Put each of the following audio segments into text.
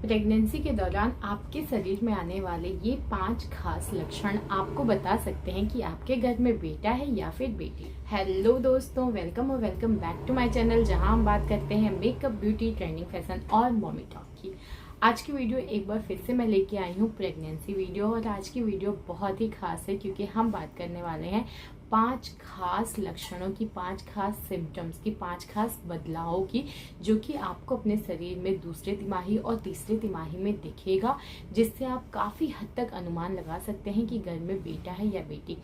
Pregnancy के दौरान आपके शरीर में आने वाले ये 5 खास लक्षण आपको बता सकते हैं कि आपके घर में बेटा है या फिर बेटी। हेलो दोस्तों, वेलकम और welcome back to my channel, जहां हम बात करते हैं मेकअप, ब्यूटी, ट्रेंडिंग, फैशन और मॉमी टॉक की। आज की वीडियो एक बार फिर से मैं लेके आई हूँ प्रेगनेंसी वीडियो, और आज की वीडियो बहुत ही खास है क्योंकि हम बात करने वाले हैं 5 खास लक्षणों की, 5 खास सिम्टम्स की, 5 खास बदलावों की, जो कि आपको अपने शरीर में दूसरे तिमाही और तीसरे तिमाही में दिखेगा, जिससे आप काफ़ी हद तक अनुमान लगा सकते हैं कि घर में बेटा है या बेटी।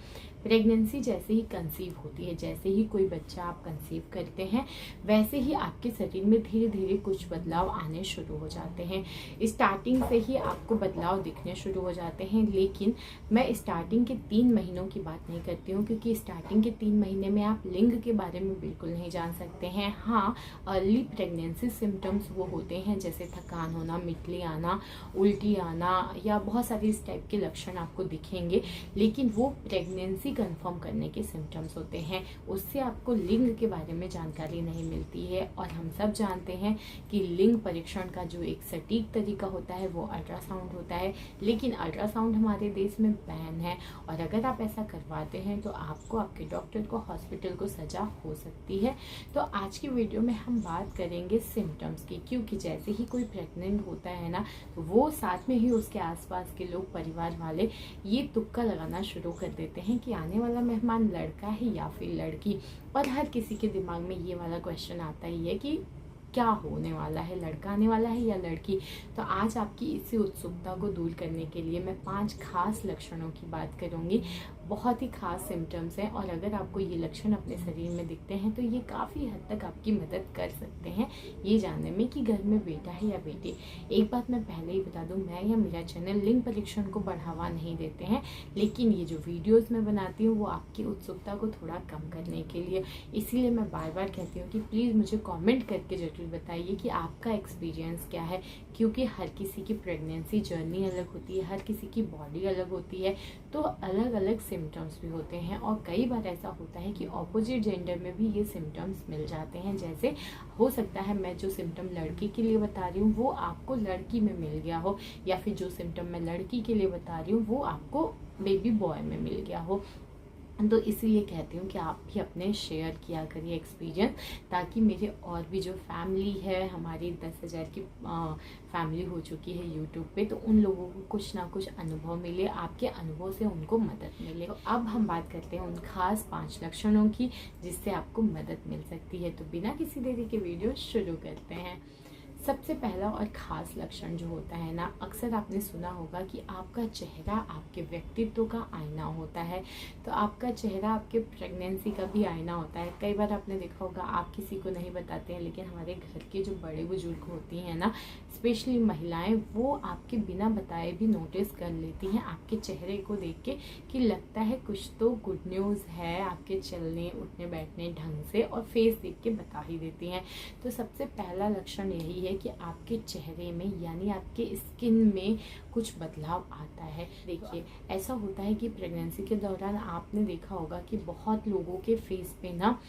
प्रेगनेंसी जैसे ही कंसीव होती है, जैसे ही कोई बच्चा आप कंसीव करते हैं, वैसे ही आपके शरीर में धीरे धीरे कुछ बदलाव आने शुरू हो जाते हैं। स्टार्टिंग से ही आपको बदलाव दिखने शुरू हो जाते हैं, लेकिन मैं स्टार्टिंग के 3 महीनों की बात नहीं करती हूँ, क्योंकि स्टार्टिंग के 3 महीने में आप लिंग के बारे में बिल्कुल नहीं जान सकते हैं। हाँ, अर्ली प्रेगनेंसी सिम्टम्स वो होते हैं जैसे थकान होना, मितली आना, उल्टी आना, या बहुत सारे इस टाइप के लक्षण आपको दिखेंगे, लेकिन वो प्रेगनेंसी कंफर्म करने के सिम्टम्स होते हैं। उससे आपको लिंग के बारे में जानकारी नहीं मिलती है। और हम सब जानते हैं कि लिंग परीक्षण का जो एक सटीक तरीका होता है वो अल्ट्रासाउंड होता है, लेकिन अल्ट्रासाउंड हमारे देश में बैन है, और अगर आप ऐसा करवाते हैं तो आपको, आपके डॉक्टर को, हॉस्पिटल को सजा हो सकती है। तो आज की वीडियो में हम बात करेंगे सिम्टम्स की, क्योंकि जैसे ही कोई प्रेग्नेंट होता है ना, वो साथ में ही उसके आसपास के लोग, परिवार वाले, ये तुक्का लगाना शुरू कर देते हैं कि आने वाला मेहमान लड़का है या फिर लड़की। और हर किसी के दिमाग में ये वाला क्वेश्चन आता ही है कि क्या होने वाला है, लड़का आने वाला है या लड़की। तो आज आपकी इसी उत्सुकता को दूर करने के लिए मैं 5 खास लक्षणों की बात करूंगी। बहुत ही खास सिम्टम्स हैं, और अगर आपको ये लक्षण अपने शरीर में दिखते हैं तो ये काफ़ी हद तक आपकी मदद कर सकते हैं ये जानने में कि घर में बेटा है या बेटी। एक बात मैं पहले ही बता दूं, मैं या मेरा चैनल लिंग परीक्षण को बढ़ावा नहीं देते हैं, लेकिन ये जो वीडियोज़ मैं बनाती हूँ वो आपकी उत्सुकता को थोड़ा कम करने के लिए। इसीलिए मैं बार बार कहती हूँ कि प्लीज़ मुझे कॉमेंट करके ज़रूर बताइए कि आपका एक्सपीरियंस क्या है, क्योंकि हर किसी की प्रेगनेंसी जर्नी अलग होती है, हर किसी की बॉडी अलग होती है, तो अलग अलग सिम्टम्स भी होते हैं। और कई बार ऐसा होता है कि ऑपोजिट जेंडर में भी ये सिम्टम्स मिल जाते हैं। जैसे हो सकता है मैं जो सिम्टम लड़के के लिए बता रही हूँ वो आपको लड़की में मिल गया हो, या फिर जो सिम्टम मैं लड़की के लिए बता रही हूँ वो आपको बेबी बॉय में मिल गया हो। तो इसीलिए कहती हूँ कि आप भी अपने शेयर किया करिए एक्सपीरियंस, ताकि मेरे और भी जो फैमिली है, हमारी 10,000 की फैमिली हो चुकी है यूट्यूब पे, तो उन लोगों को कुछ ना कुछ अनुभव मिले, आपके अनुभव से उनको मदद मिले। तो अब हम बात करते हैं उन खास 5 लक्षणों की जिससे आपको मदद मिल सकती है। तो बिना किसी देरी के वीडियो शुरू करते हैं। सबसे पहला और ख़ास लक्षण जो होता है ना, अक्सर आपने सुना होगा कि आपका चेहरा आपके व्यक्तित्व का आईना होता है। तो आपका चेहरा आपके प्रेगनेंसी का भी आईना होता है। कई बार आपने देखा होगा, आप किसी को नहीं बताते हैं, लेकिन हमारे घर के जो बड़े बुजुर्ग होती हैं ना, स्पेशली महिलाएं, वो आपके बिना बताए भी नोटिस कर लेती हैं आपके चेहरे को देख के कि लगता है कुछ तो गुड न्यूज़ है आपके चलने, उठने, बैठने ढंग से, और फेस देख के बता ही देती हैं। तो सबसे पहला लक्षण यही है कि आपके चेहरे में, यानी आपके स्किन में कुछ बदलाव आता है। देखिए, ऐसा होता है कि प्रेगनेंसी के दौरान आपने देखा होगा कि बहुत लोगों के फेस पे ना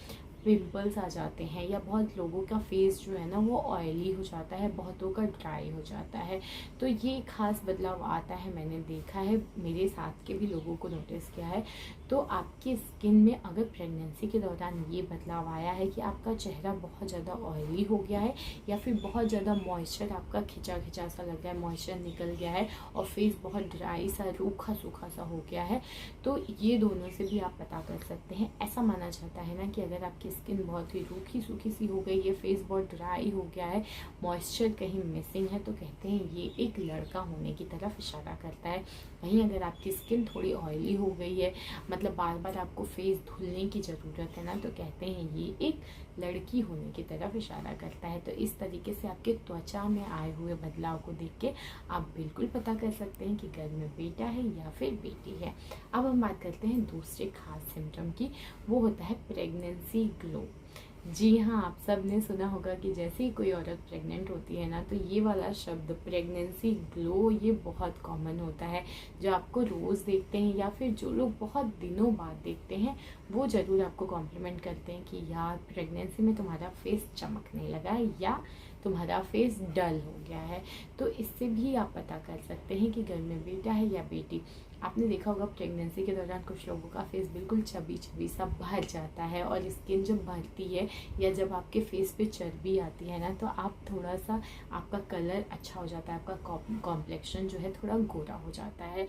पिंपल्स आ जाते हैं, या बहुत लोगों का फेस जो है ना वो ऑयली हो जाता है, बहुतों का ड्राई हो जाता है। तो ये खास बदलाव आता है, मैंने देखा है, मेरे साथ के भी लोगों को नोटिस किया है। तो आपकी स्किन में अगर प्रेगनेंसी के दौरान ये बदलाव आया है कि आपका चेहरा बहुत ज़्यादा ऑयली हो गया है, या फिर बहुत ज़्यादा मॉइस्चर आपका खिंचा खिंचा सा लग रहा है, मॉइस्चर निकल गया है, और फेस बहुत ड्राई सा, रूखा सूखा सा हो गया है, तो ये दोनों से भी आप पता कर सकते हैं। ऐसा माना जाता है ना कि अगर आपकी स्किन बहुत ही रूखी सूखी सी हो गई है, फेस बहुत ड्राई हो गया है, मॉइस्चर कहीं मिसिंग है, तो कहते हैं ये एक लड़का होने की तरफ इशारा करता है। वहीं अगर आपकी स्किन थोड़ी ऑयली हो गई है, मतलब बार बार आपको फेस धुलने की ज़रूरत है ना, तो कहते हैं ये एक लड़की होने की तरफ इशारा करता है। तो इस तरीके से आपके त्वचा में आए हुए बदलाव को देख के आप बिल्कुल पता कर सकते हैं कि घर में बेटा है या फिर बेटी है। अब हम बात करते हैं दूसरे खास सिम्टम की, वो होता है प्रेगनेंसी ग्लो। जी हाँ, आप सब ने सुना होगा कि जैसे ही कोई औरत प्रेग्नेंट होती है ना, तो ये वाला शब्द प्रेगनेंसी ग्लो ये बहुत कॉमन होता है। जो आपको रोज़ देखते हैं, या फिर जो लोग बहुत दिनों बाद देखते हैं, वो ज़रूर आपको कॉम्प्लीमेंट करते हैं कि यार प्रेगनेंसी में तुम्हारा फेस चमकने लगा है, या तुम्हारा फेस डल हो गया है। तो इससे भी आप पता कर सकते हैं कि घर में बेटा है या बेटी। आपने देखा होगा प्रेगनेंसी के दौरान कुछ लोगों का फेस बिल्कुल चबी चबी सा भर जाता है, और स्किन जब भरती है या जब आपके फेस पे चर्बी आती है ना, तो आप थोड़ा सा आपका कलर अच्छा हो जाता है, आपका कॉम्प्लेक्शन जो है थोड़ा गोरा हो जाता है।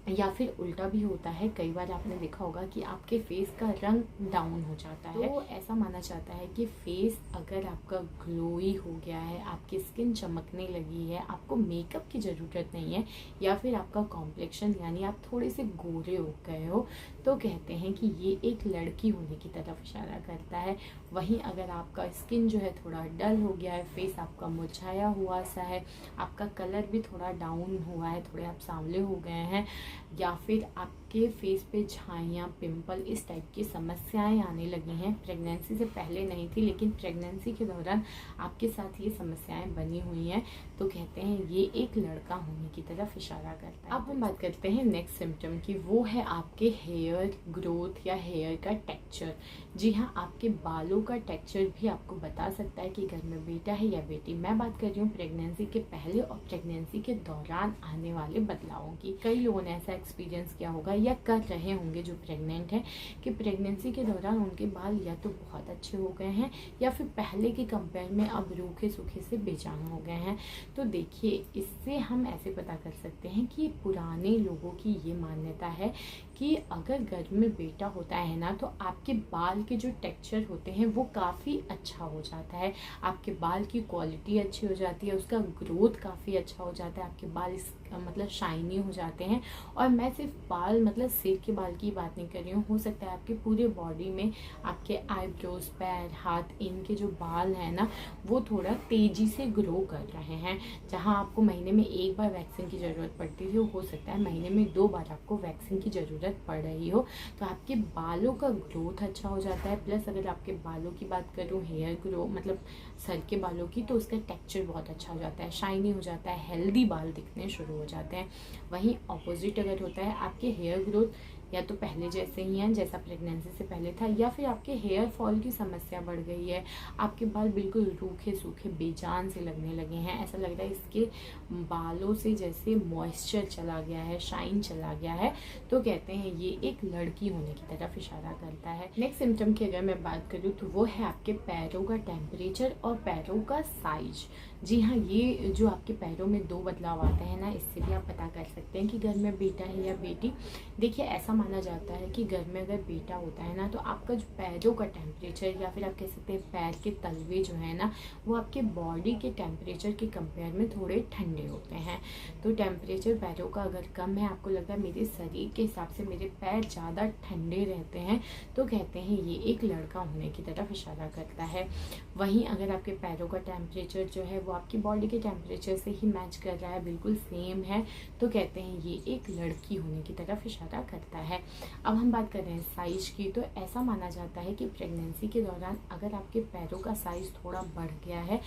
या फिर उल्टा भी होता है, कई बार आपने देखा होगा कि आपके फेस का रंग डाउन हो जाता है। तो ऐसा माना जाता है कि फेस अगर आपका ग्लोई हो गया है, आपकी स्किन चमकने लगी है, आपको मेकअप की ज़रूरत नहीं है, या फिर आपका कॉम्प्लेक्शन यानी आप थोड़े से गोरे हो गए हो, तो कहते हैं कि ये एक लड़की होने की तरफ इशारा करता है। वहीं अगर आपका स्किन जो है थोड़ा डल हो गया है, फेस आपका मुरझाया हुआ सा है, आपका कलर भी थोड़ा डाउन हुआ है, थोड़े आप सांवले हो गए हैं, या फिर आपके फेस पे झाइयाँ, पिंपल, इस टाइप की समस्याएं आने लगी हैं, प्रेगनेंसी से पहले नहीं थी लेकिन प्रेगनेंसी के दौरान आपके साथ ये समस्याएं बनी हुई हैं, तो कहते हैं ये एक लड़का होने की तरफ इशारा करता है। अब हम बात करते हैं नेक्स्ट सिम्टम की, वो है आपके हेयर ग्रोथ या हेयर का टेक्सचर। जी हाँ, आपके बालों का टेक्सचर भी आपको बता सकता है कि घर में बेटा है या बेटी। मैं बात कर रही हूँ प्रेगनेंसी के पहले और प्रेगनेंसी के दौरान आने वाले बदलावों की। कई लोगों ने ऐसा एक्सपीरियंस किया होगा या कर रहे होंगे जो प्रेग्नेंट हैं, कि प्रेगनेंसी के दौरान उनके बाल या तो बहुत अच्छे हो गए हैं या फिर पहले के कंपेयर में अब रूखे सूखे से बेजान हो गए हैं। तो देखिए, इससे हम ऐसे पता कर सकते हैं कि पुराने लोगों की ये मान्यता है कि अगर घर में बेटा होता है ना, तो आपके बाल के जो टेक्सचर होते हैं वो काफ़ी अच्छा हो जाता है, आपके बाल की क्वालिटी अच्छी हो जाती है, उसका ग्रोथ काफ़ी अच्छा हो जाता है, आपके बाल मतलब शाइनी हो जाते हैं। और मैं सिर्फ बाल मतलब सिर के बाल की बात नहीं कर रही हूँ, हो सकता है आपके पूरे बॉडी में आपके आईब्रोज, पैर, हाथ, इनके जो बाल हैं ना, वो थोड़ा तेज़ी से ग्रो कर रहे हैं। जहाँ आपको महीने में एक बार वैक्सीन की ज़रूरत पड़ती थी, वो हो सकता है महीने में 2 बार आपको वैक्सीन की ज़रूरत पड़ रही हो। तो आपके बालों का ग्रोथ अच्छा हो जाता है। प्लस अगर आपके बालों की बात करूँ, हेयर ग्रो मतलब सर के बालों की, तो उसका टेक्सचर बहुत अच्छा हो जाता है, शाइनी हो जाता है, हेल्दी बाल दिखने शुरू हो जाते हैं। वहीं ऑपोजिट अगर होता है, आपके हेयर ग्रोथ या तो पहले जैसे ही हैं जैसा प्रेगनेंसी से पहले था, या फिर आपके हेयर फॉल की समस्या बढ़ गई है, आपके बाल बिल्कुल रूखे सूखे बेजान से लगने लगे हैं, ऐसा लग रहा है इसके बालों से जैसे मॉइस्चर चला गया है, शाइन चला गया है, तो कहते हैं ये एक लड़की होने की तरफ इशारा करता है। नेक्स्ट सिम्टम की अगर मैं बात करूँ तो वो है आपके पैरों का टेम्परेचर और पैरों का साइज। जी हाँ, ये जो आपके पैरों में 2 बदलाव आते हैं ना, इससे भी आप पता कर सकते हैं कि घर में बेटा है या बेटी। देखिए, ऐसा माना जाता है कि घर में अगर बेटा होता है ना, तो आपका जो पैरों का टेम्परेचर या फिर आप कह सकते हैं पैर के तलवे जो है ना, वो आपके बॉडी के टेम्परेचर के कंपेयर में थोड़े ठंडे होते हैं। तो टेम्परेचर पैरों का अगर कम है, आपको लगता है मेरे शरीर के हिसाब से मेरे पैर ज़्यादा ठंडे रहते हैं, तो कहते हैं ये एक लड़का होने की तरफ इशारा करता है। वहीं अगर आपके पैरों का टेम्परेचर जो है वो आपकी बॉडी के टेम्परेचर से ही मैच कर रहा है, बिल्कुल सेम है, तो कहते हैं ये एक लड़की होने की तरफ इशारा करता है। अब हम बात कर रहे हैं साइज की, तो ऐसा माना जाता है कि प्रेगनेंसी के दौरान अगर आपके पैरों का साइज थोड़ा बढ़ गया है,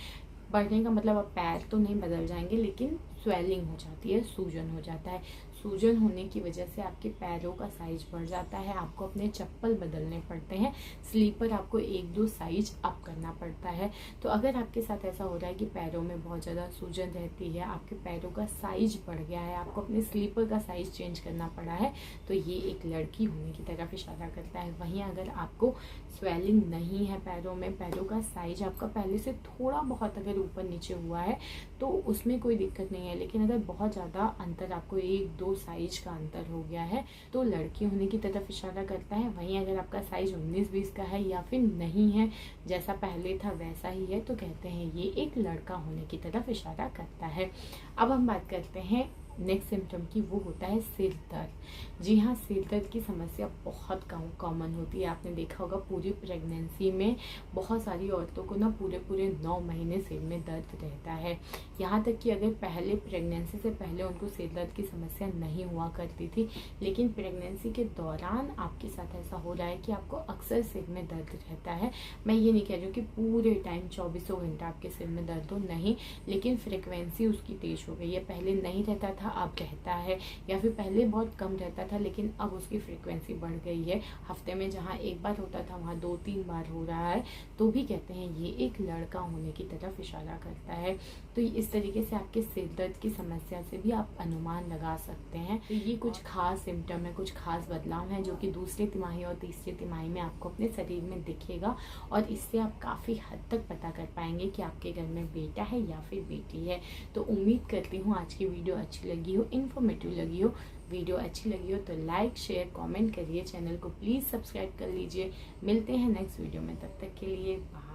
बढ़ने का मतलब अब पैर तो नहीं बदल जाएंगे, लेकिन स्वेलिंग हो जाती है, सूजन हो जाता है। सूजन होने की वजह से आपके पैरों का साइज बढ़ जाता है, आपको अपने चप्पल बदलने पड़ते हैं, स्लीपर आपको 1-2 साइज अप करना पड़ता है। तो अगर आपके साथ ऐसा हो रहा है कि पैरों में बहुत ज़्यादा सूजन रहती है, आपके पैरों का साइज बढ़ गया है, आपको अपने स्लीपर का साइज चेंज करना पड़ा है, तो ये एक लड़की होने की तरफ इशारा करता है। वहीं अगर आपको स्वेलिंग नहीं है पैरों में, पैरों का साइज आपका पहले से थोड़ा बहुत अगर ऊपर नीचे हुआ है, तो उसमें कोई दिक्कत नहीं है, लेकिन अगर बहुत ज़्यादा अंतर, आपको 1-2 साइज का अंतर हो गया है, तो लड़की होने की तरफ इशारा करता है। वहीं अगर आपका साइज 19-20 का है या फिर नहीं है, जैसा पहले था वैसा ही है, तो कहते हैं ये एक लड़का होने की तरफ इशारा करता है। अब हम बात करते हैं नेक्स्ट सिम्टम की, वो होता है सिर दर्द। जी हाँ, सिर दर्द की समस्या बहुत कॉमन होती है। आपने देखा होगा पूरी प्रेगनेंसी में बहुत सारी औरतों को ना पूरे 9 महीने सिर में दर्द रहता है। यहाँ तक कि अगर पहले प्रेगनेंसी से पहले उनको सिर दर्द की समस्या नहीं हुआ करती थी, लेकिन प्रेगनेंसी के दौरान आपके साथ ऐसा हो रहा है कि आपको अक्सर सिर में दर्द रहता है। मैं ये नहीं कह रही हूँ कि पूरे टाइम 24 घंटा आपके सिर में दर्द हो, नहीं, लेकिन फ्रिक्वेंसी उसकी तेज हो गई है। पहले नहीं रहता था, था अब रहता है, या फिर पहले बहुत कम रहता था लेकिन अब उसकी फ्रीक्वेंसी बढ़ गई है। हफ्ते में जहाँ एक बार होता था वहाँ 2-3 बार हो रहा है, तो भी कहते हैं ये एक लड़का होने की तरफ इशारा करता है। तो इस तरीके से आपके सिर दर्द की समस्या से भी आप अनुमान लगा सकते हैं। तो ये कुछ खास सिम्टम है, कुछ खास बदलाव हैं जो कि दूसरे तिमाही और तीसरे तिमाही में आपको अपने शरीर में दिखेगा, और इससे आप काफ़ी हद तक पता कर पाएंगे कि आपके घर में बेटा है या फिर बेटी है। तो उम्मीद करती हूँ आज की वीडियो अच्छी लगी हो, इन्फॉर्मेटिव लगी हो। वीडियो अच्छी लगी हो तो लाइक शेयर कमेंट करिए, चैनल को प्लीज़ सब्सक्राइब कर लीजिए। मिलते हैं नेक्स्ट वीडियो में, तब तक के लिए बाय।